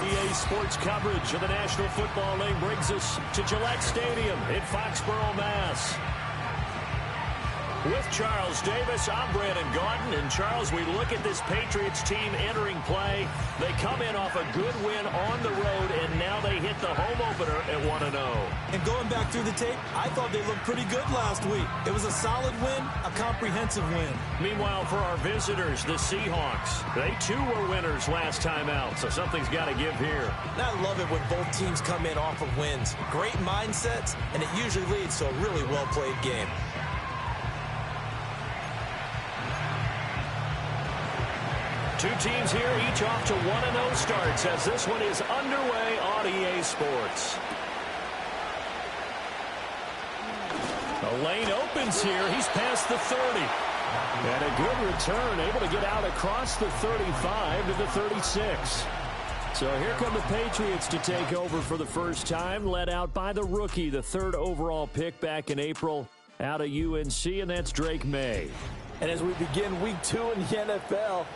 EA Sports coverage of the National Football League brings us to Gillette Stadium in Foxborough, Mass. With Charles Davis, I'm Brandon Gaudin. And Charles, we look at this Patriots team entering play. They come in off a good win on the road, and now they hit the home opener at 1-0. And going back through the tape, I thought they looked pretty good last week. It was a solid win, a comprehensive win. Meanwhile, for our visitors, the Seahawks, they too were winners last time out, so something's got to give here. And I love it when both teams come in off of wins. Great mindsets, and it usually leads to a really well-played game. Two teams here, each off to 1-0 starts as this one is underway on EA Sports. The lane opens here. He's past the 30. And a good return, able to get out across the 35 to the 36. So here come the Patriots to take over for the first time, led out by the rookie, the third overall pick back in April out of UNC, and that's Drake May. And as we begin week 2 in the NFL,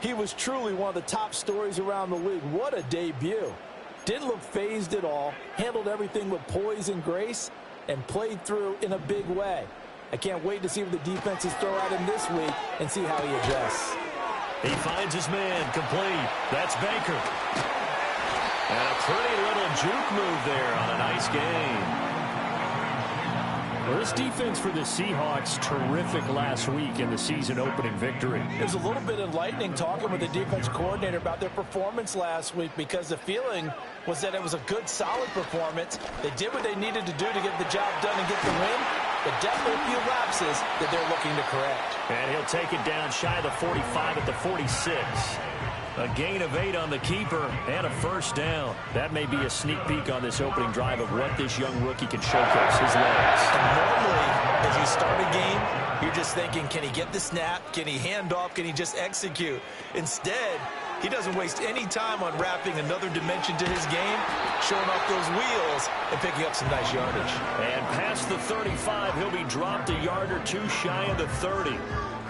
he was truly one of the top stories around the league. What a debut. Didn't look phased at all, handled everything with poise and grace, and played through in a big way. I can't wait to see what the defenses throw at him this week and see how he adjusts. He finds his man complete. That's Baker. And a pretty little juke move there on a nice game. Well, this defense for the Seahawks, terrific last week in the season opening victory. It was a little bit enlightening talking with the defense coordinator about their performance last week because the feeling was that it was a good, solid performance. They did what they needed to do to get the job done and get the win, but definitely a few lapses that they're looking to correct. And he'll take it down shy of the 45 at the 46. A gain of 8 on the keeper and a first down. That may be a sneak peek on this opening drive of what this young rookie can showcase, his legs. And normally, as you start a game, you're just thinking, can he get the snap? Can he hand off? Can he just execute? Instead, he doesn't waste any time on wrapping another dimension to his game, showing off those wheels and picking up some nice yardage. And past the 35, he'll be dropped a yard or two shy of the 30.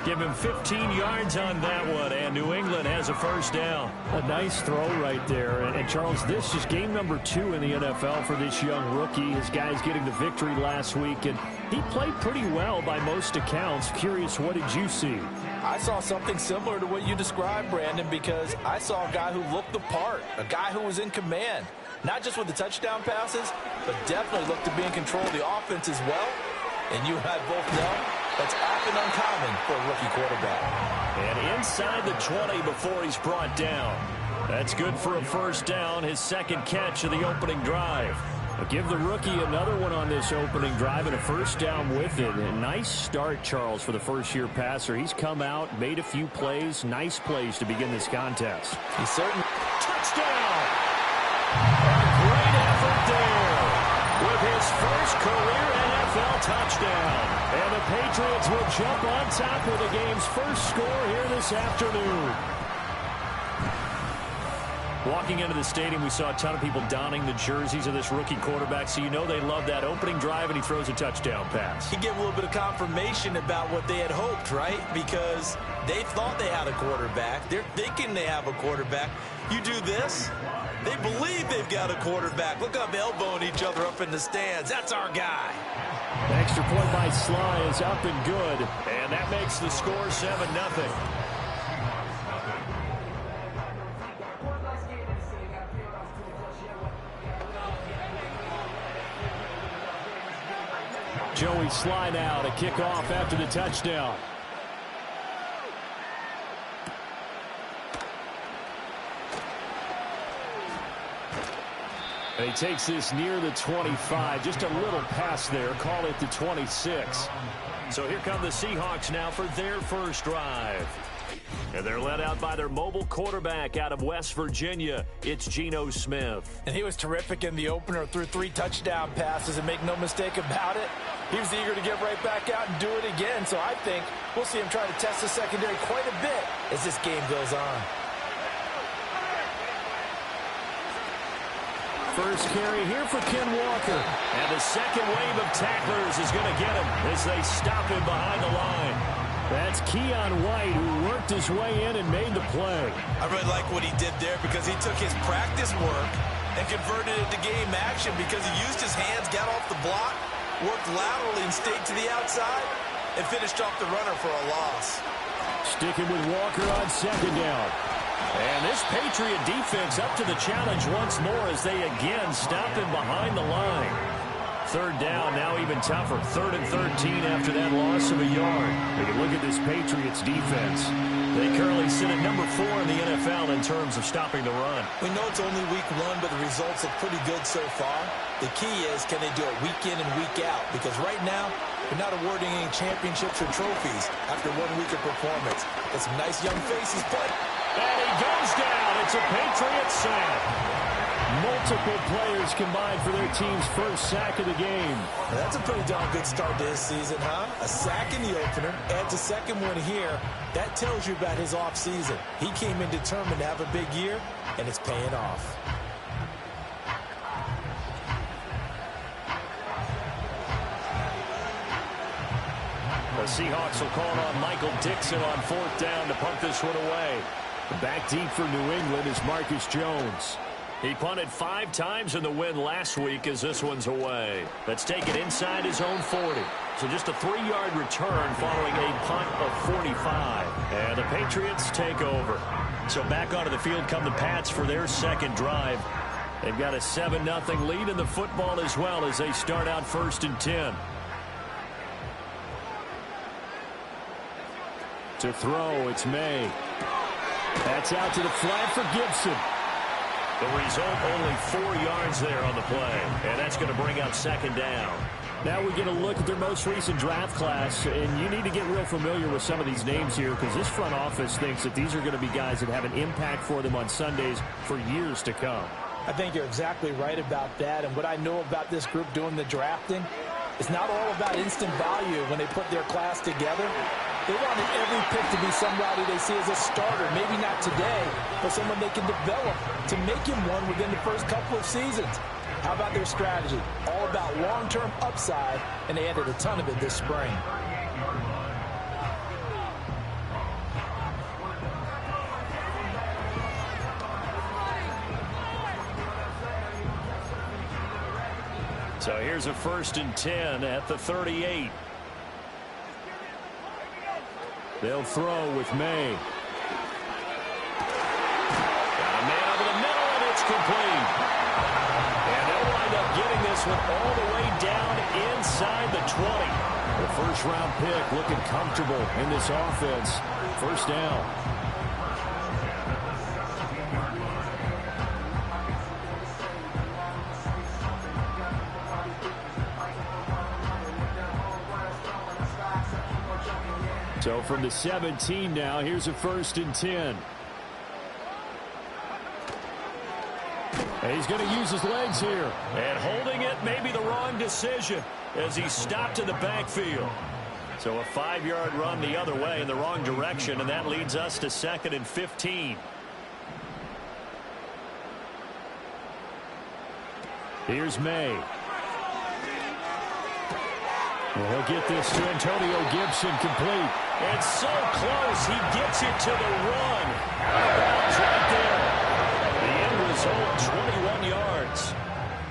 Give him 15 yards on that one, and New England has a first down. A nice throw right there. And Charles, this is game number 2 in the NFL for this young rookie. His guys getting the victory last week, and he played pretty well by most accounts. Curious, what did you see? I saw something similar to what you described, Brandon, because I saw a guy who looked the part, a guy who was in command, not just with the touchdown passes, but definitely looked to be in control of the offense as well. And you and I both know that's often uncommon for a rookie quarterback. And inside the 20 before he's brought down. That's good for a first down, his second catch of the opening drive. I'll give the rookie another one on this opening drive and a first down with it. A nice start, Charles, for the first-year passer. He's come out, made a few plays, nice plays to begin this contest. He certainly... Touchdown! A great effort there with his first career NFL touchdown. And the Patriots will jump on top with the game's first score here this afternoon. Walking into the stadium, we saw a ton of people donning the jerseys of this rookie quarterback, so you know they love that opening drive, and he throws a touchdown pass. He gave a little bit of confirmation about what they had hoped, right? Because they thought they had a quarterback. They're thinking they have a quarterback. You do this, they believe they've got a quarterback. Look up, elbowing each other up in the stands. That's our guy. The extra point by Sly is up and good, and that makes the score 7-0. Joey Sly now to kick off after the touchdown. And he takes this near the 25. Just a little pass there. Call it the 26. So here come the Seahawks now for their first drive. And they're led out by their mobile quarterback out of West Virginia. It's Geno Smith. And he was terrific in the opener, threw 3 touchdown passes, and make no mistake about it, he was eager to get right back out and do it again. So I think we'll see him try to test the secondary quite a bit as this game goes on. First carry here for Ken Walker. And the second wave of tacklers is going to get him as they stop him behind the line. That's Keon White, who worked his way in and made the play. I really like what he did there because he took his practice work and converted it to game action because he used his hands, got off the block, worked laterally and stayed to the outside, and finished off the runner for a loss. Sticking with Walker on second down. And this Patriot defense up to the challenge once more as they again stop him behind the line. Third down, now even tougher. 3rd and 13 after that loss of a yard. Take a look at this Patriots defense. They currently sit at number 4 in the NFL in terms of stopping the run. We know it's only week 1, but the results look pretty good so far. The key is, can they do it week in and week out? Because right now, they're not awarding any championships or trophies after 1 week of performance. Got some nice young faces, but... And he goes down. It's a Patriots sack. Multiple players combined for their team's first sack of the game. That's a pretty darn good start to his season, huh? A sack in the opener, adds a second one here. That tells you about his offseason. He came in determined to have a big year, and it's paying off. The Seahawks will call on Michael Dixon on 4th down to punt this one away. Back deep for New England is Marcus Jones. He punted 5 times in the win last week as this one's away. Let's take it inside his own 40. So just a 3-yard return following a punt of 45. And the Patriots take over. So back onto the field come the Pats for their second drive. They've got a 7-0 lead in the football as well as they start out 1st and 10. To throw, it's May. That's out to the flat for Gibson. The result, only 4 yards there on the play. And that's going to bring up 2nd down. Now we get a look at their most recent draft class. And you need to get real familiar with some of these names here because this front office thinks that these are going to be guys that have an impact for them on Sundays for years to come. I think you're exactly right about that. And what I know about this group doing the drafting, it's not all about instant value when they put their class together. They wanted every pick to be somebody they see as a starter. Maybe not today, but someone they can develop to make him one within the first couple of seasons. How about their strategy? All about long-term upside, and they added a ton of it this spring. So here's a 1st and 10 at the 38. They'll throw with May. Got a man over the middle, and it's complete. And they'll wind up getting this one all the way down inside the 20. The first-round pick looking comfortable in this offense. 1st down. So from the 17 now, here's a 1st and 10. And he's going to use his legs here. And holding it may be the wrong decision as he stopped in the backfield. So a 5-yard run the other way in the wrong direction, and that leads us to 2nd and 15. Here's May. Well, he'll get this to Antonio Gibson complete. It's so close. He gets it to the run. Out right there. The end result, 21 yards.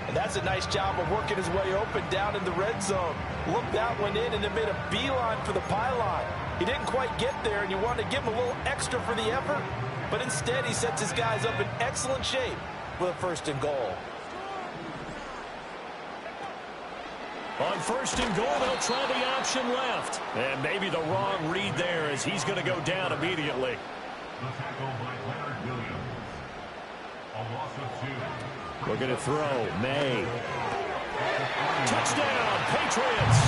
And that's a nice job of working his way open down in the red zone. Looked that one in and then made a beeline for the pylon. He didn't quite get there, and you wanted to give him a little extra for the effort. But instead, he sets his guys up in excellent shape with a 1st and goal. On 1st and goal, they'll try the option left. And maybe the wrong read there as he's going to go down immediately. Looking to throw. May. Touchdown, Patriots.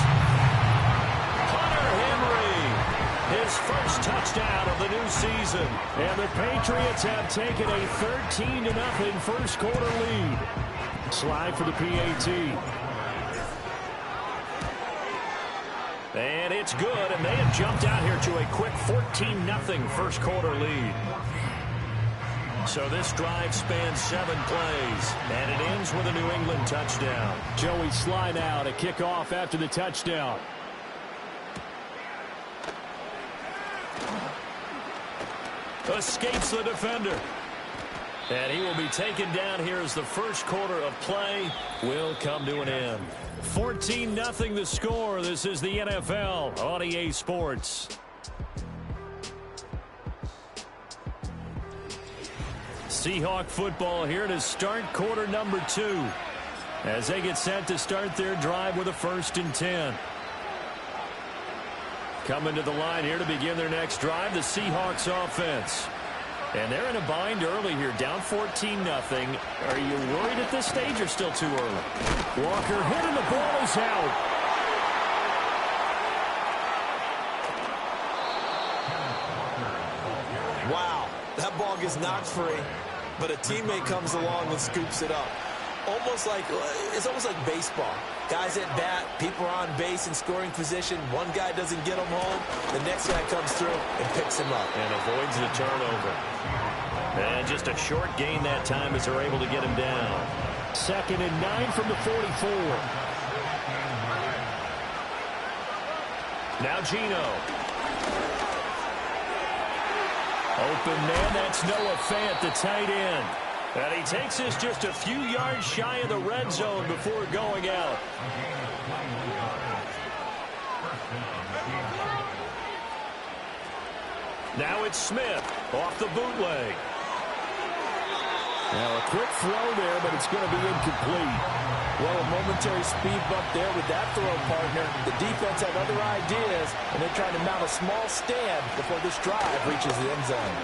Hunter Henry. His first touchdown of the new season. And the Patriots have taken a 13-0 first quarter lead. Slide for the PAT. And it's good, and they have jumped out here to a quick 14-0 first quarter lead. So this drive spans 7 plays, and it ends with a New England touchdown. Joey slide out, a kickoff after the touchdown. Escapes the defender. And he will be taken down here as the first quarter of play will come to an end. 14-0 the score. This is the NFL on EA Sports. Seahawk football here to start quarter number 2 as they get set to start their drive with a 1st and 10. Coming to the line here to begin their next drive, the Seahawks offense. And they're in a bind early here, down 14-0. Are you worried at this stage or still too early? Walker hit and the ball is out. Wow, that ball gets knocked free, but a teammate comes along and scoops it up. It's almost like baseball. Guys at bat, people are on base in scoring position. One guy doesn't get him home. The next guy comes through and picks him up. And avoids the turnover. And just a short gain that time as they're able to get him down. 2nd and 9 from the 44. Now Geno. Open man, that's Noah Fant, the tight end. And he takes us just a few yards shy of the red zone before going out. Now it's Smith off the bootleg. Now a quick throw there, but it's going to be incomplete. Well, a momentary speed bump there with that throw partner. The defense had other ideas, and they're trying to mount a small stand before this drive reaches the end zone.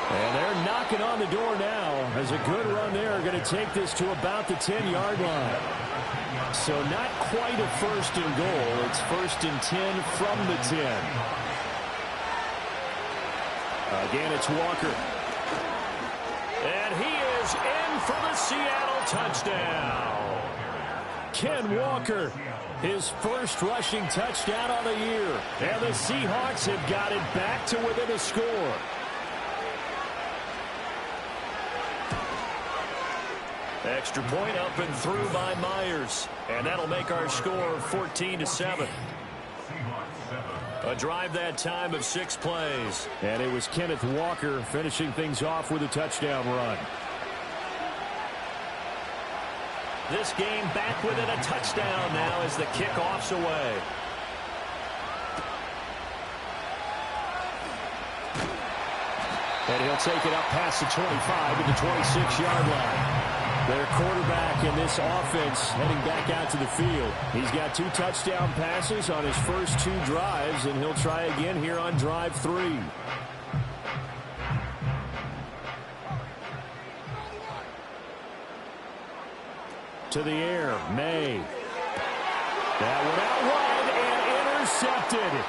And they're knocking on the door now as a good run there going to take this to about the 10-yard line. So not quite a 1st and goal. It's 1st and 10 from the 10. Again, it's Walker. And he is in for the Seattle touchdown. Ken Walker, his first rushing touchdown on the year. And the Seahawks have got it back to within a score. Extra point up and through by Myers. And that'll make our score 14-7. A drive that time of 6 plays. And it was Kenneth Walker finishing things off with a touchdown run. This game back within a touchdown now as the kickoff's away. And he'll take it up past the 25 to the 26-yard line. Their quarterback in this offense heading back out to the field. He's got 2 touchdown passes on his first 2 drives, and he'll try again here on drive 3. To the air, May. That one out wide and intercepted.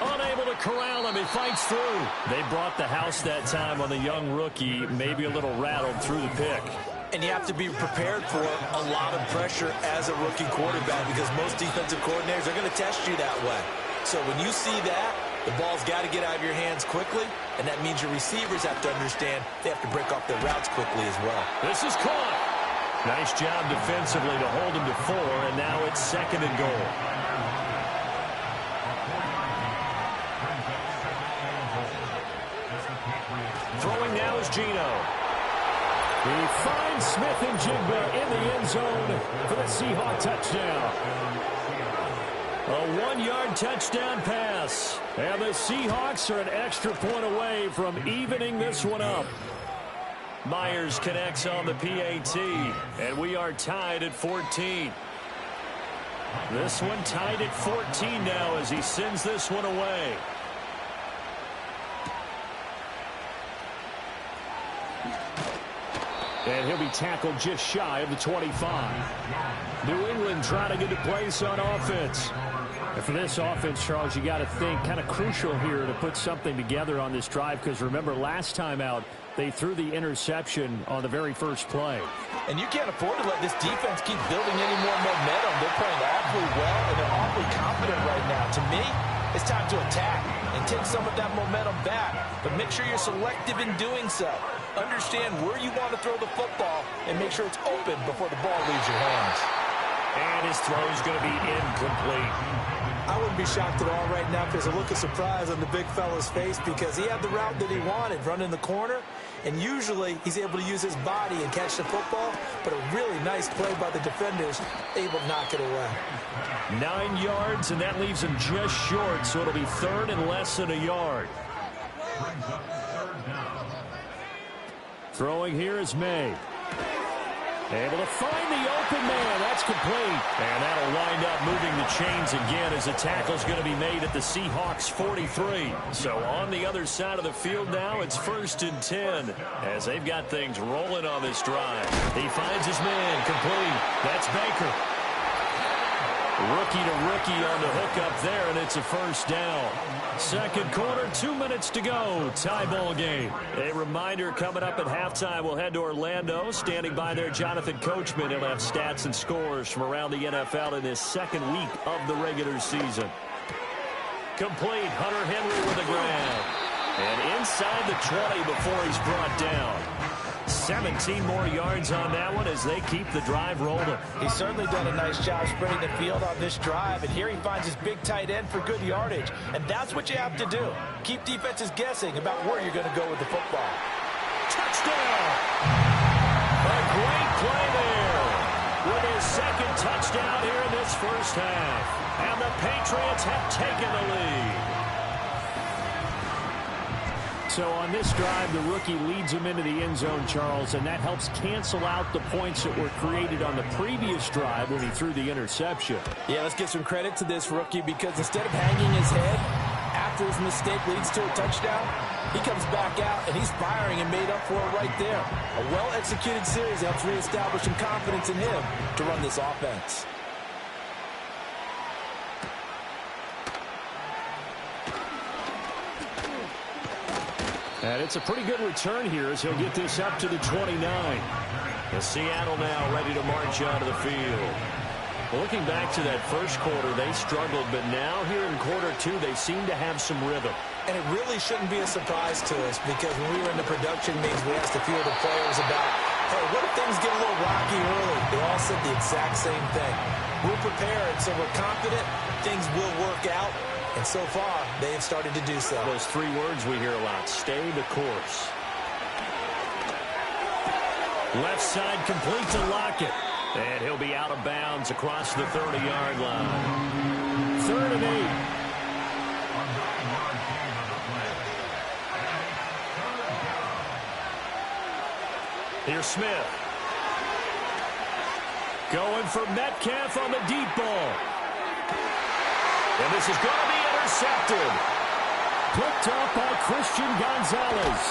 Unable to corral him. He fights through. They brought the house that time on the young rookie, maybe a little rattled through the pick. And you have to be prepared for a lot of pressure as a rookie quarterback because most defensive coordinators are going to test you that way. So when you see that, the ball's got to get out of your hands quickly, and that means your receivers have to understand they have to break off their routes quickly as well. This is caught. Nice job defensively to hold him to 4, and now it's 2nd and goal. Throwing now is Geno. He finds Smith and Jigba in the end zone for the Seahawk touchdown. A 1-yard touchdown pass. And the Seahawks are an extra point away from evening this one up. Myers connects on the PAT, and we are tied at 14. This one tied at 14 now as he sends this one away. And he'll be tackled just shy of the 25. New England trying to get to place on offense. And for this offense, Charles, you got to think kind of crucial here to put something together on this drive because remember last time out they threw the interception on the very first play. And you can't afford to let this defense keep building any more momentum. They're playing awfully well and they're awfully confident right now. To me, it's time to attack and take some of that momentum back. But make sure you're selective in doing so. Understand where you want to throw the football and make sure it's open before the ball leaves your hands. And his throw is going to be incomplete. I wouldn't be shocked at all right now if there's a look of surprise on the big fella's face because he had the route that he wanted, running the corner, and usually he's able to use his body and catch the football, but a really nice play by the defenders, able to knock it away. 9 yards, and that leaves him just short, so it'll be third and less than a yard. Throwing here is May. Able to find the open man. That's complete. And that'll wind up moving the chains again as the tackle's going to be made at the Seahawks 43. So on the other side of the field now, it's 1st and 10 as they've got things rolling on this drive. He finds his man. Complete. That's Baker. Rookie to rookie on the hook up there, and it's a 1st down. Second quarter, 2 minutes to go. Tie ball game. A reminder coming up at halftime, we'll head to Orlando. Standing by there, Jonathan Coachman. He'll have stats and scores from around the NFL in this second week of the regular season. Complete. Hunter Henry with the grab. And inside the 20 before he's brought down. 17 more yards on that one as they keep the drive rolling. He's certainly done a nice job spreading the field on this drive, and here he finds his big tight end for good yardage, and that's what you have to do. Keep defenses guessing about where you're going to go with the football. Touchdown! A great play there with his second touchdown here in this first half. And the Patriots have taken the lead. So on this drive, the rookie leads him into the end zone, Charles, and that helps cancel out the points that were created on the previous drive when he threw the interception. Yeah, let's give some credit to this rookie because instead of hanging his head after his mistake leads to a touchdown, he comes back out and he's firing and made up for it right there. A well-executed series helps reestablish some confidence in him to run this offense. And it's a pretty good return here as he'll get this up to the 29. The Seattle now ready to march onto the field. Well, looking back to that first quarter, they struggled, but now here in quarter 2, they seem to have some rhythm. And it really shouldn't be a surprise to us because when we were in the production meetings, we asked a few of the players about, hey, what if things get a little rocky early? They all said the exact same thing. We're prepared, so we're confident things will work out. And so far, they have started to do so. Those 3 words we hear a lot, stay the course. Left side complete to Lockett. And he'll be out of bounds across the 30-yard line. 3rd and 8. Here's Smith. Going for Metcalf on the deep ball. And this is going to be intercepted. Picked up by Christian Gonzalez.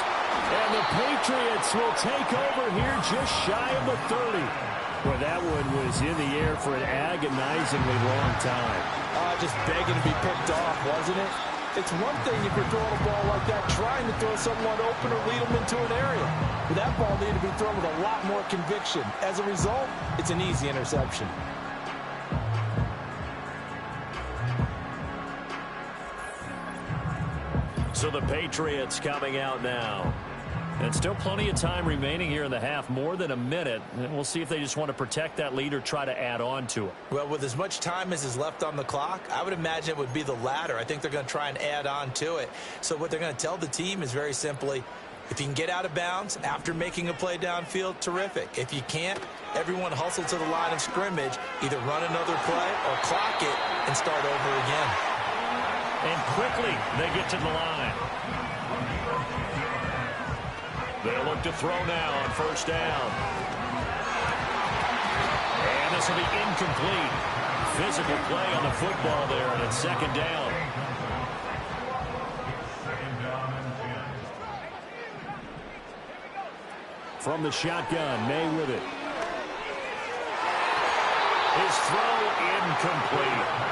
And the Patriots will take over here just shy of the 30. Well, that one was in the air for an agonizingly long time. Just begging to be picked off, wasn't it? It's one thing if you're throwing a ball like that, trying to throw someone open or lead them into an area. But that ball needed to be thrown with a lot more conviction. As a result, it's an easy interception. So the Patriots coming out now. And still plenty of time remaining here in the half, more than a minute. And we'll see if they just want to protect that lead or try to add on to it. Well, with as much time as is left on the clock, I would imagine it would be the latter. I think they're going to try and add on to it. So what they're going to tell the team is very simply, if you can get out of bounds after making a play downfield, terrific. If you can't, everyone hustle to the line of scrimmage, either run another play or clock it and start over again. And quickly they get to the line. They'll look to throw now on 1st down. And this will be incomplete. Physical play on the football there, and it's 2nd down. From the shotgun, May with it. His throw incomplete.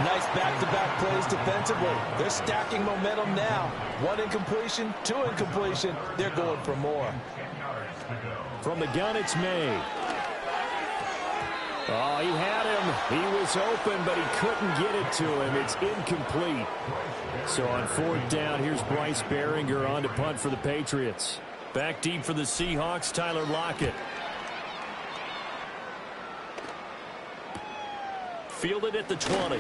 Nice back-to-back plays defensively. They're stacking momentum now. 1 incompletion, 2 incompletion. They're going for more. From the gun, it's May. Oh, he had him. He was open, but he couldn't get it to him. It's incomplete. So on 4th down, here's Bryce Baringer on to punt for the Patriots. Back deep for the Seahawks, Tyler Lockett. Fielded at the 20.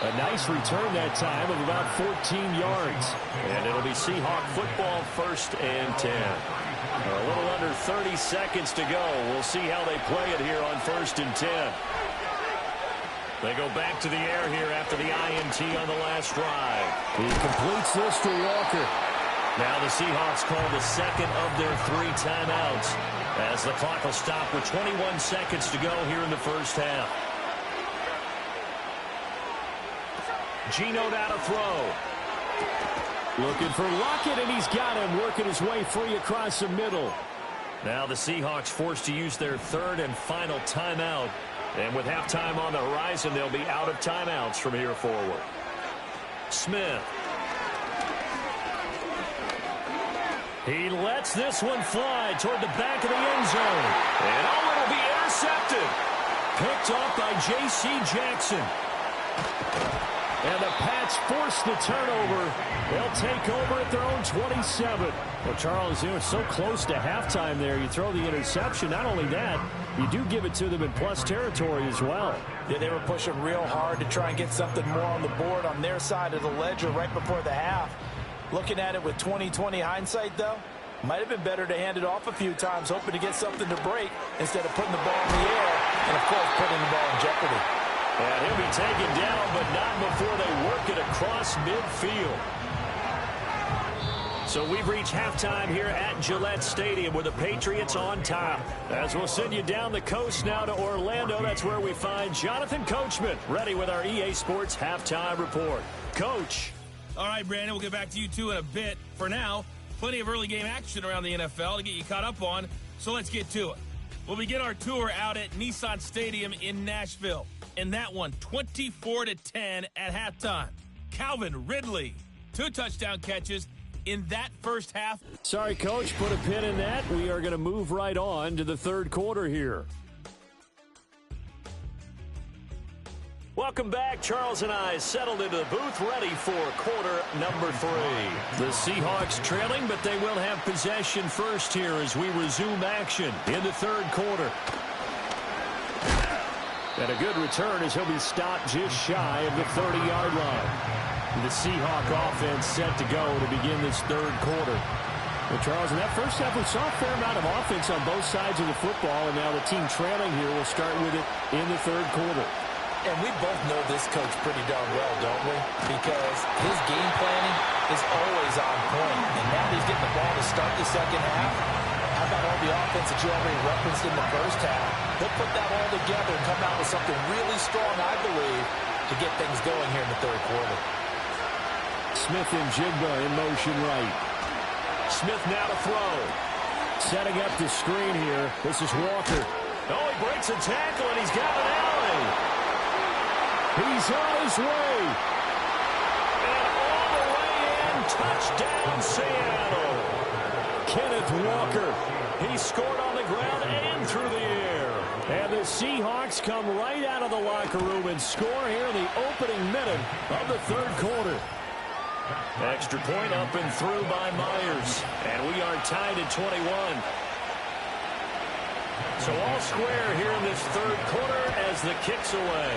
A nice return that time of about 14 yards. And it'll be Seahawk football, 1st and 10. A little under 30 seconds to go. We'll see how they play it here on 1st and 10. They go back to the air here after the INT on the last drive. He completes this to Walker. Now the Seahawks call the second of their 3 timeouts as the clock will stop with 21 seconds to go here in the first half. Geno now to throw. Looking for Lockett, and he's got him, working his way free across the middle. Now the Seahawks forced to use their 3rd and final timeout. And with halftime on the horizon, they'll be out of timeouts from here forward. Smith. He lets this one fly toward the back of the end zone. And it'll be intercepted. Picked off by J.C. Jackson. And the Pats force the turnover. They'll take over at their own 27. Well, Charles, it's so close to halftime there. You throw the interception. Not only that, you do give it to them in plus territory as well. Yeah, they were pushing real hard to try and get something more on the board on their side of the ledger right before the half. Looking at it with 20/20 hindsight, though, might have been better to hand it off a few times, hoping to get something to break instead of putting the ball in the air and, of course, putting the ball in jeopardy. And he'll be taken down, but not before they work it across midfield. So we've reached halftime here at Gillette Stadium with the Patriots on top. As we'll send you down the coast now to Orlando, that's where we find Jonathan Coachman, ready with our EA Sports Halftime Report. Coach. All right, Brandon, we'll get back to you two in a bit. For now, plenty of early game action around the NFL to get you caught up on, so let's get to it. We'll begin our tour out at Nissan Stadium in Nashville. And that one, 24-10 at halftime. Calvin Ridley, 2 touchdown catches in that first half. Sorry, Coach, put a pin in that. We are going to move right on to the third quarter here. Welcome back. Charles and I settled into the booth, ready for quarter number 3. The Seahawks trailing, but they will have possession first here as we resume action in the third quarter. And a good return as he'll be stopped just shy of the 30-yard line. The Seahawk offense set to go to begin this third quarter. Well, Charles, in that first half, we saw a fair amount of offense on both sides of the football, and now the team trailing here will start with it in the third quarter. And we both know this coach pretty darn well, don't we? Because his game planning is always on point. And now he's getting the ball to start the second half. How about all the offense that you already referenced in the first half? He'll put that all together and come out with something really strong, I believe, to get things going here in the third quarter. Smith and Jigba in motion right. Smith now to throw. Setting up the screen here. This is Walker. Oh, he breaks a tackle, and he's got an alley. He's on his way. And all the way in. Touchdown, Seattle. Kenneth Walker. He scored on the ground and through the air. And the Seahawks come right out of the locker room and score here in the opening minute of the third quarter. Extra point up and through by Myers. And we are tied at 21. So all square here in this third quarter as the kick's away.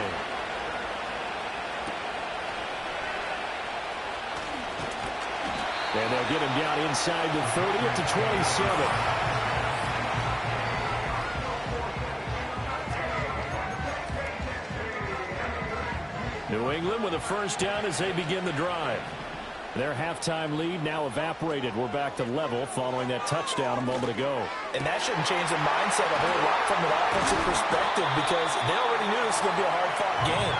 And they'll get him down inside the 30 to 27. New England with a first down as they begin the drive. Their halftime lead now evaporated. We're back to level following that touchdown a moment ago. And that shouldn't change their mindset a whole lot from an offensive perspective because they already knew this was going to be a hard-fought game.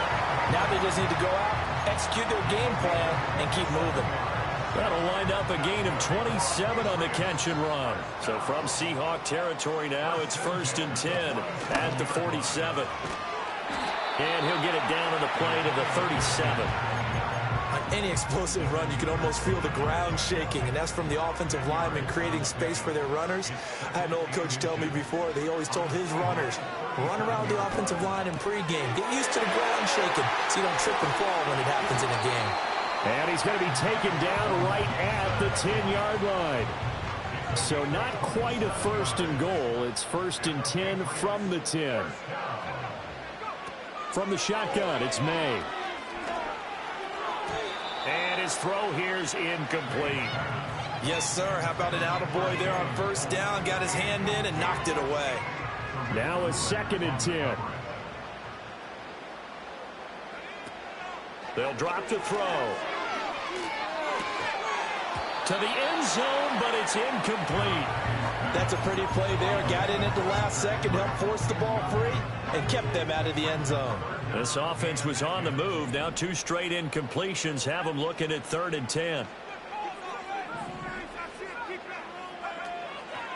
Now they just need to go out, execute their game plan, and keep moving. That'll wind up a gain of 27 on the catch and run. So from Seahawk territory now, it's 1st and 10 at the 47. And he'll get it down on the play to the 37. On any explosive run, you can almost feel the ground shaking, and that's from the offensive linemen creating space for their runners. I had an old coach tell me before, they always told his runners, run around the offensive line in pregame. Get used to the ground shaking so you don't trip and fall when it happens in a game. And he's going to be taken down right at the 10-yard line. So not quite a 1st and goal. It's 1st and 10 from the 10. From the shotgun, it's May. his throw here's incomplete. Yes, sir. How about an attaboy there on first down? Got his hand in and knocked it away. Now a 2nd and 10. They'll drop the throw. To the end zone, but it's incomplete. That's a pretty play there. Got in at the last second, helped force the ball free, and kept them out of the end zone. This offense was on the move. Now 2 straight incompletions have them looking at 3rd and 10.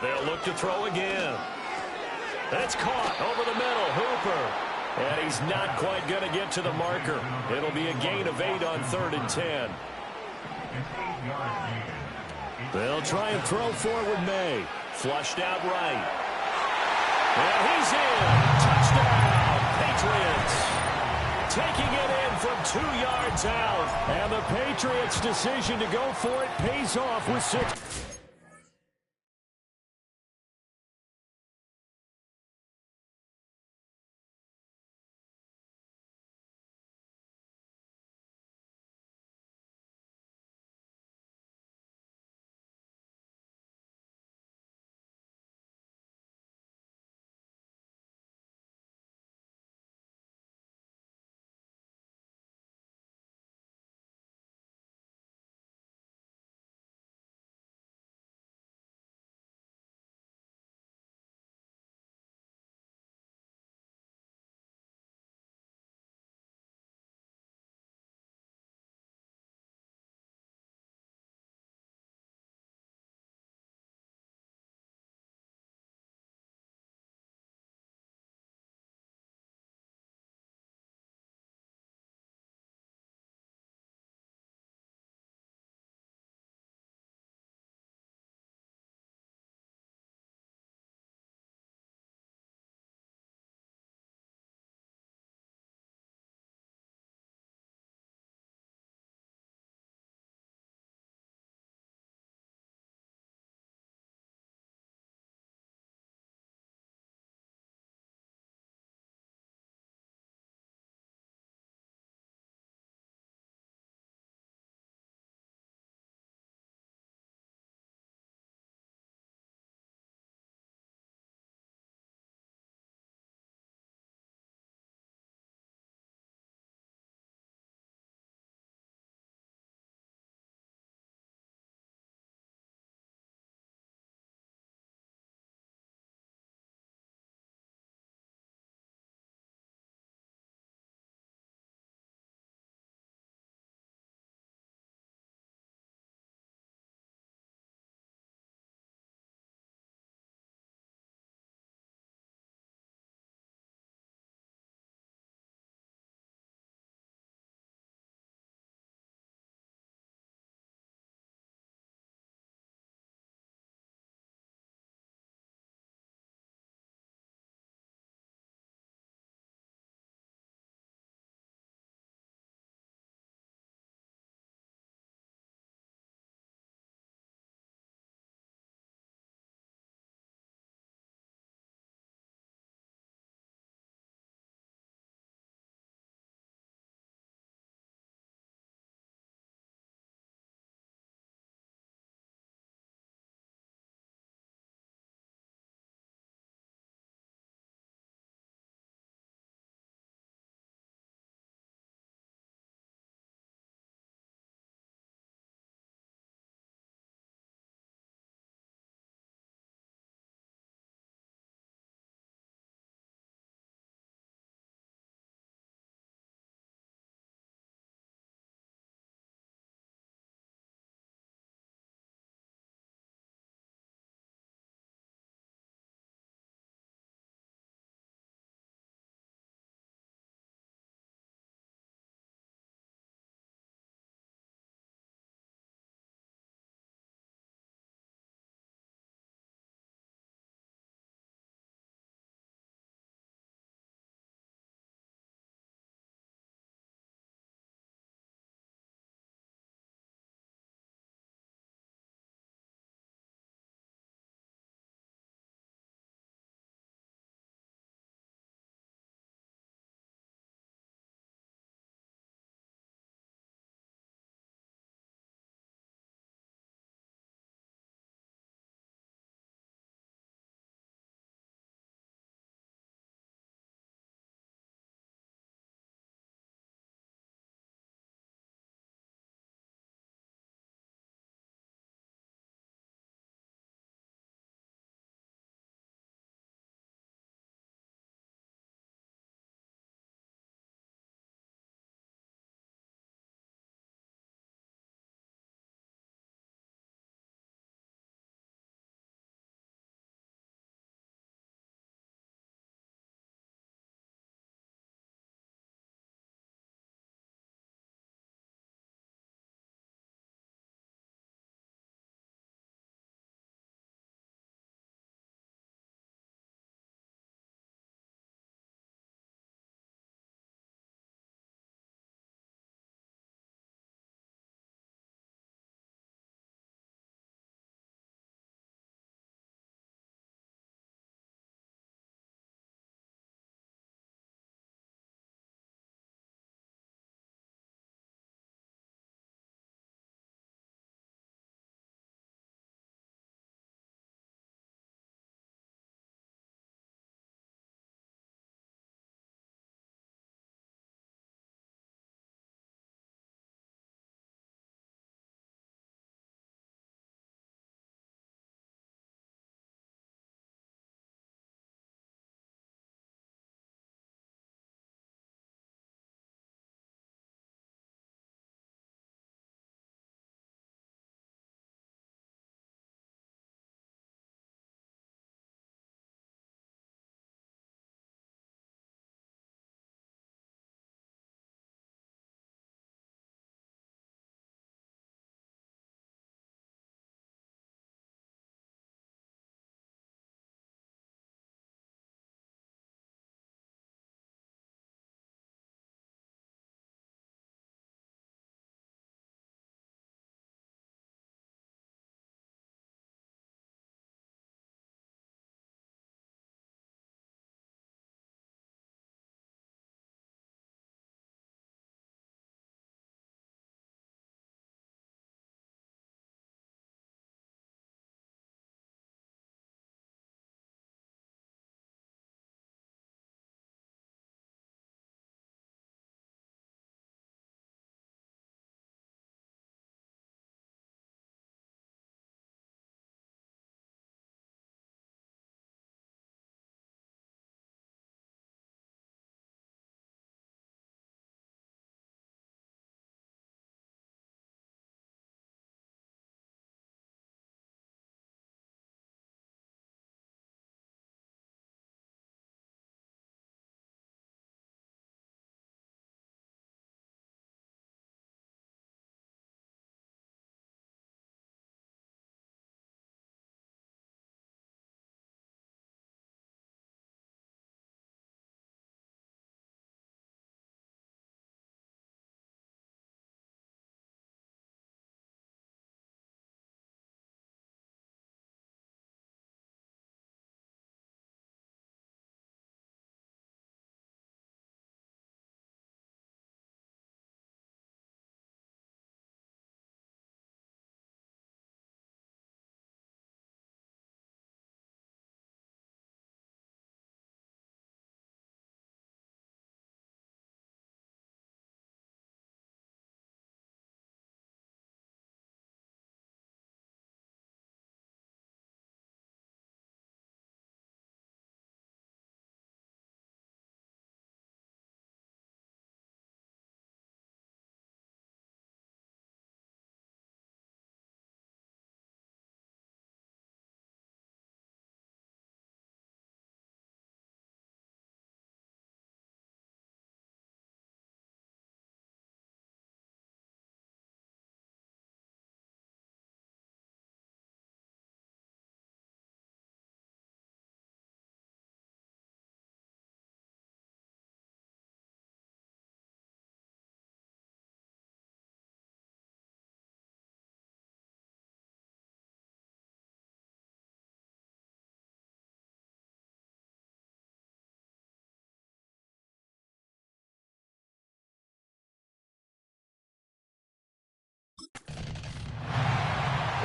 They'll look to throw again. That's caught over the middle. Hooper. And he's not quite going to get to the marker. It'll be a gain of 8 on 3rd and 10. They'll try and throw forward May. Flushed out right. And he's in. Touchdown, Patriots. Taking it in from 2 yards out. And the Patriots' decision to go for it pays off with 6.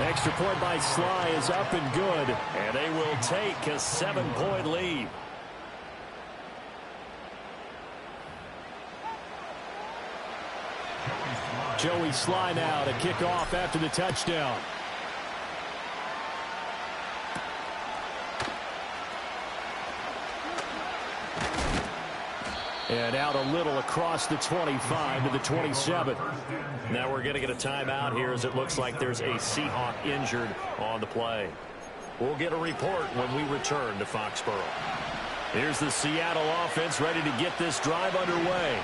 Extra point by Sly is up and good, and they will take a 7-point lead. Joey Sly now to kick off after the touchdown. And out a little across the 25 to the 27. Now we're going to get a timeout here as it looks like there's a Seahawk injured on the play. We'll get a report when we return to Foxborough. Here's the Seattle offense ready to get this drive underway.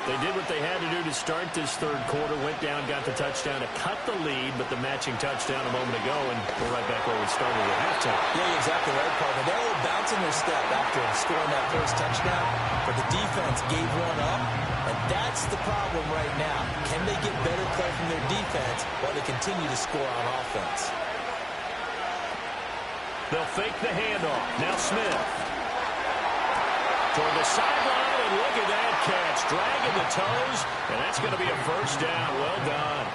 They did what they had to do to start this third quarter, went down, got the touchdown to cut the lead, but the matching touchdown a moment ago, and we're right back where we started at halftime. Yeah, you're exactly right, partner. They were bouncing their step after scoring that first touchdown, but the defense gave one up, and that's the problem right now. Can they get better play from their defense while they continue to score on offense? They'll fake the handoff. Now Smith. Toward the sideline, and look at that catch. Dragging the toes, and that's going to be a first down. Well done.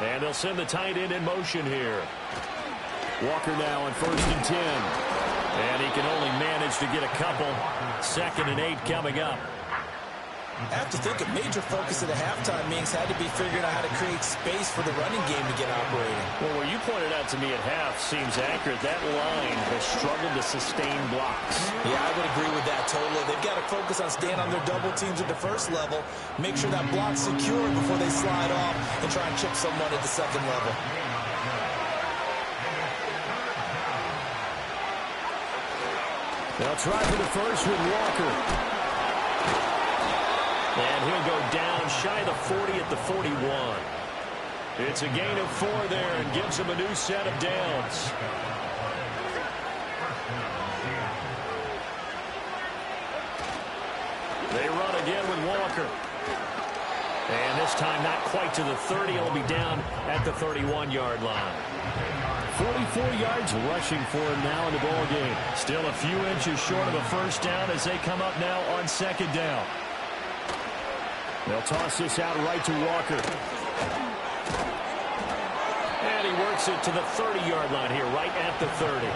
And they'll send the tight end in motion here. Walker now on 1st and 10. And he can only manage to get a couple. 2nd and 8 coming up. I have to think a major focus at the halftime meetings had to be figuring out how to create space for the running game to get operating. Well, what you pointed out to me at half seems accurate. That line has struggled to sustain blocks. Yeah, I would agree with that totally. They've got to focus on staying on their double teams at the first level, make sure that block's secure before they slide off and try and chip someone at the second level. They'll try for the first with Walker. And he'll go down shy of the 40 at the 41. It's a gain of 4 there and gives him a new set of downs. They run again with Walker. And this time not quite to the 30. He'll be down at the 31-yard line. 44 yards rushing for him now in the ball game. Still a few inches short of a first down as they come up now on 2nd down. They'll toss this out right to Walker. And he works it to the 30-yard line here, right at the 30.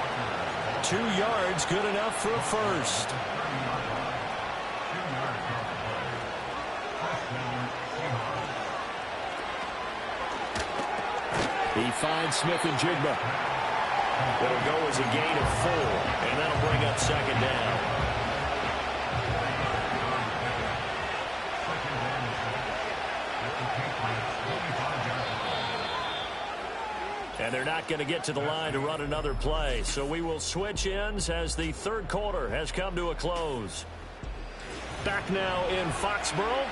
2 yards, good enough for a first. He finds Smith and Jigba. It'll go as a gain of 4, and that'll bring up 2nd down. And they're not going to get to the line to run another play. So we will switch ends as the third quarter has come to a close. Back now in Foxborough.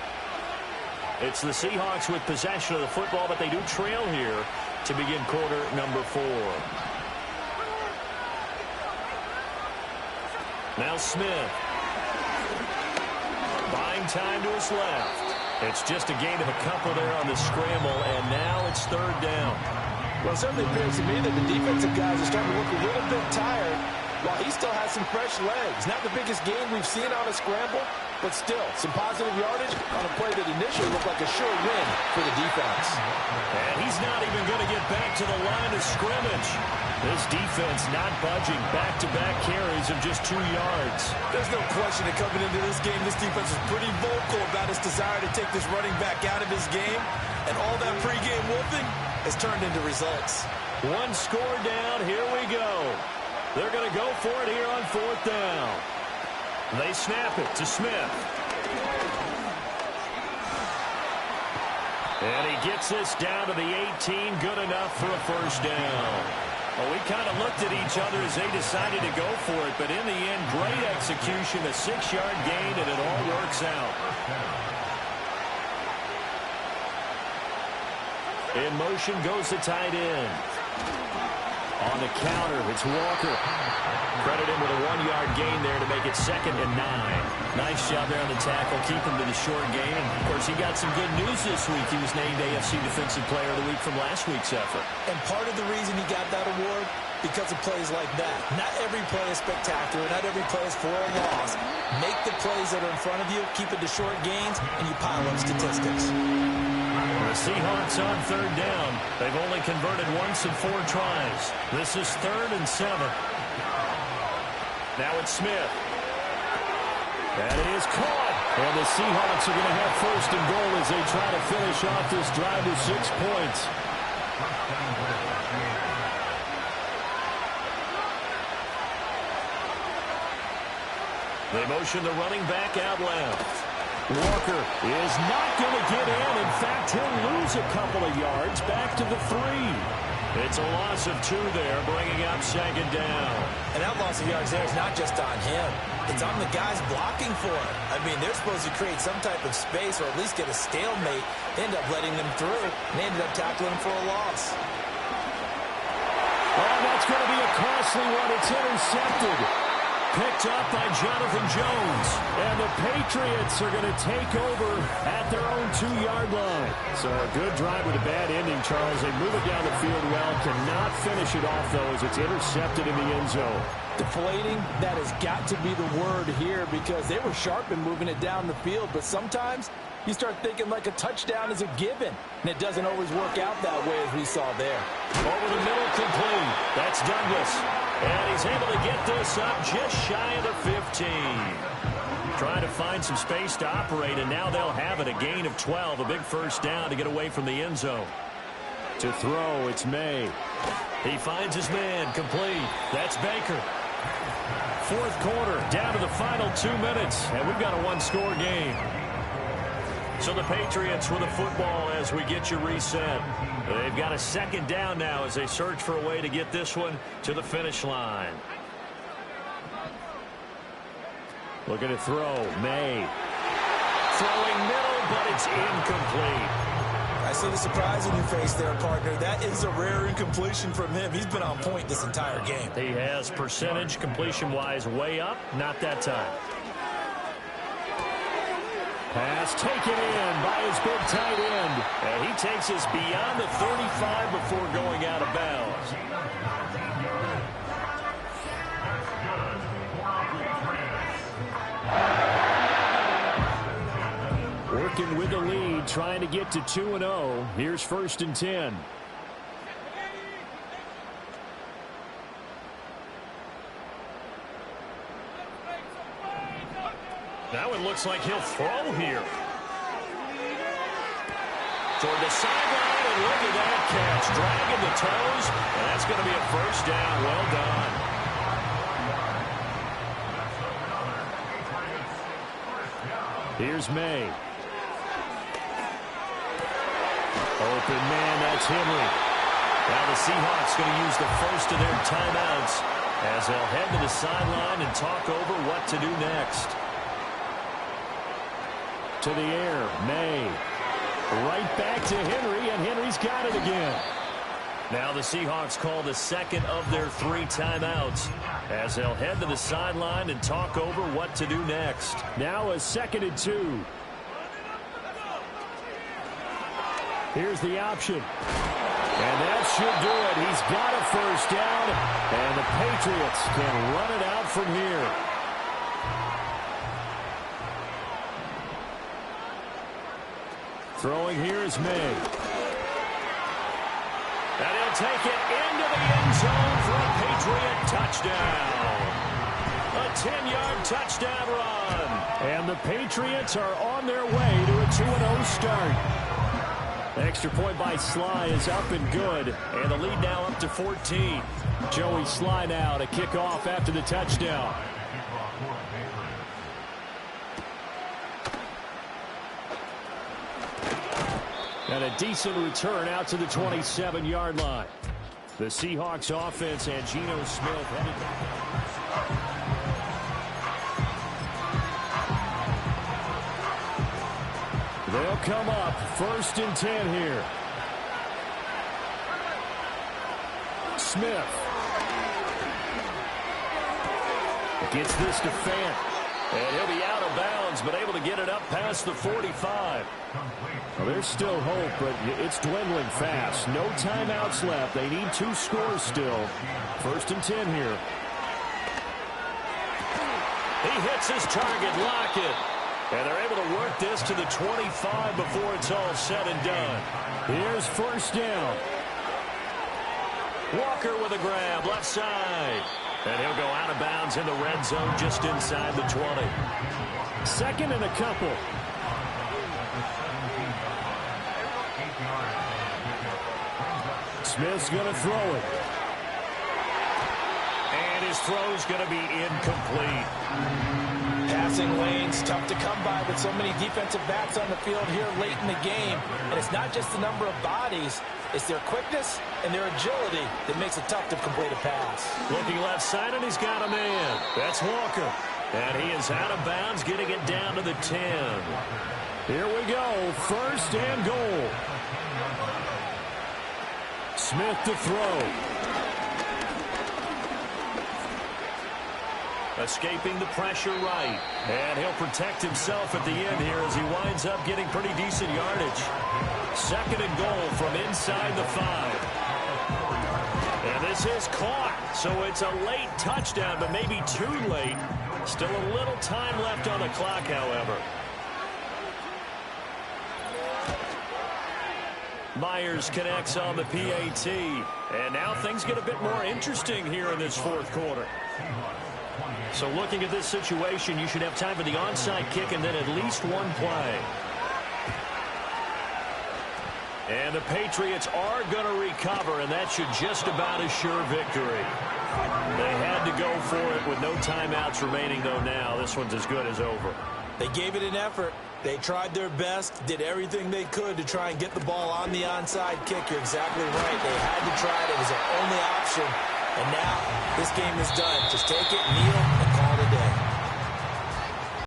It's the Seahawks with possession of the football, but they do trail here to begin quarter number 4. Now Smith. Buying time to his left. It's just a gain of a couple there on the scramble, and now it's 3rd down. Well, it certainly appears to me that the defensive guys are starting to look a little bit tired while he still has some fresh legs. Not the biggest gain we've seen on a scramble, but still some positive yardage on a play that initially looked like a sure win for the defense. And he's not even going to get back to the line of scrimmage. This defense not budging. Back-to-back carries of just 2 yards. There's no question that coming into this game, this defense was pretty vocal about its desire to take this running back out of his game. And all that pregame wolfing has turned into results. 1 score down. Here we go. They're going to go for it here on 4th down. They snap it to Smith. And he gets this down to the 18. Good enough for a first down. Well, we kind of looked at each other as they decided to go for it. But in the end, great execution, a 6-yard gain, and it all works out. In motion goes the tight end. On the counter, it's Walker. Credit him with a 1-yard gain there to make it 2nd and 9. Nice job there on the tackle. Keep him to the short game. And, of course, he got some good news this week. He was named AFC Defensive Player of the Week from last week's effort. And part of the reason he got that award, because of plays like that. Not every play is spectacular. Not every play is for a loss. Make the plays that are in front of you, keep it to short gains, and you pile up statistics. The Seahawks on 3rd down. They've only converted once in 4 tries. This is 3rd and 7. Now it's Smith. That is caught. And the Seahawks are going to have 1st and goal as they try to finish off this drive with 6 points. They motion the running back out left. Walker is not going to get in. In fact, he'll lose a couple of yards back to the 3. It's a loss of 2 there, bringing up 2nd down. And that loss of yards there is not just on him. It's on the guys blocking for him. I mean, they're supposed to create some type of space or at least get a stalemate. They end up letting them through, and they ended up tackling him for a loss. Oh, that's going to be a costly one. It's intercepted. Picked up by Jonathan Jones. And the Patriots are going to take over at their own 2-yard line. So a good drive with a bad ending, Charles. They move it down the field well. Cannot finish it off, though, as it's intercepted in the end zone. Deflating, that has got to be the word here because they were sharp in moving it down the field. But sometimes you start thinking like a touchdown is a given. And it doesn't always work out that way as we saw there. Over the middle, complete. That's Douglas. And he's able to get this up just shy of the 15. Trying to find some space to operate, and now they'll have it. A gain of 12, a big 1st down to get away from the end zone. To throw, it's May. He finds his man, complete. That's Baker. 4th quarter, down to the final 2 minutes, and we've got a 1-score game. So the Patriots with the football as we get you reset. They've got a 2nd down now as they search for a way to get this one to the finish line. Looking to throw, May. Throwing middle, but it's incomplete. I see the surprise in your face there, partner. That is a rare incompletion from him. He's been on point this entire game. He has percentage completion-wise way up, not that time. Pass taken in by his big tight end. And he takes us beyond the 35 before going out of bounds. Working with the lead, trying to get to 2-0. Here's 1st and 10. Now it looks like he'll throw here. Toward the sideline, and look at that catch. Dragging the toes, and that's going to be a 1st down. Well done. Here's May. Open man, that's Henry. Now the Seahawks going to use the 1st of their timeouts as they'll head to the sideline and talk over what to do next. To the air, May. Right back to Henry, and Henry's got it again. Now the Seahawks call the 2nd of their 3 timeouts as they'll head to the sideline and talk over what to do next. Now a 2nd and 2. Here's the option. And that should do it. He's got a 1st down, and the Patriots can run it out from here. Throwing here is May. And he'll take it into the end zone for a Patriot touchdown. A 10-yard touchdown run. And the Patriots are on their way to a 2-0 start. Extra point by Sly is up and good. And the lead now up to 14. Joey Sly now to kick off after the touchdown. And a decent return out to the 27-yard line. The Seahawks offense and Geno Smith headed They'll come up 1st and 10 here. Smith Gets this to Fant. And he'll be out of bounds, but able to get it up past the 45. Well, there's still hope, but it's dwindling fast. No timeouts left. They need 2 scores still. 1st and 10 here. He hits his target, Lockett. And they're able to work this to the 25 before it's all said and done. Here's 1st down. Walker with a grab, left side. And he'll go out of bounds in the red zone just inside the 20. 2nd and a couple. Smith's going to throw it. And his throw's going to be incomplete. Passing lanes, tough to come by with so many defensive backs on the field here late in the game. And it's not just the number of bodies, it's their quickness and their agility that makes it tough to complete a pass. Looking left side, and he's got a man. That's Walker. And he is out of bounds, getting it down to the 10. Here we go, 1st and goal. Smith to throw. Escaping the pressure right. And he'll protect himself at the end here as he winds up getting pretty decent yardage. 2nd and goal from inside the 5. And this is caught. So it's a late touchdown, but maybe too late. Still a little time left on the clock, however. Myers connects on the PAT. And now things get a bit more interesting here in this 4th quarter. So looking at this situation, you should have time for the onside kick and then at least one play. And the Patriots are going to recover, and that should just about assure victory. They had to go for it with no timeouts remaining, though now. This one's as good as over. They gave it an effort. They tried their best, did everything they could to try and get the ball on the onside kick. You're exactly right. They had to try it. It was their only option. And now this game is done. Just take it, kneel,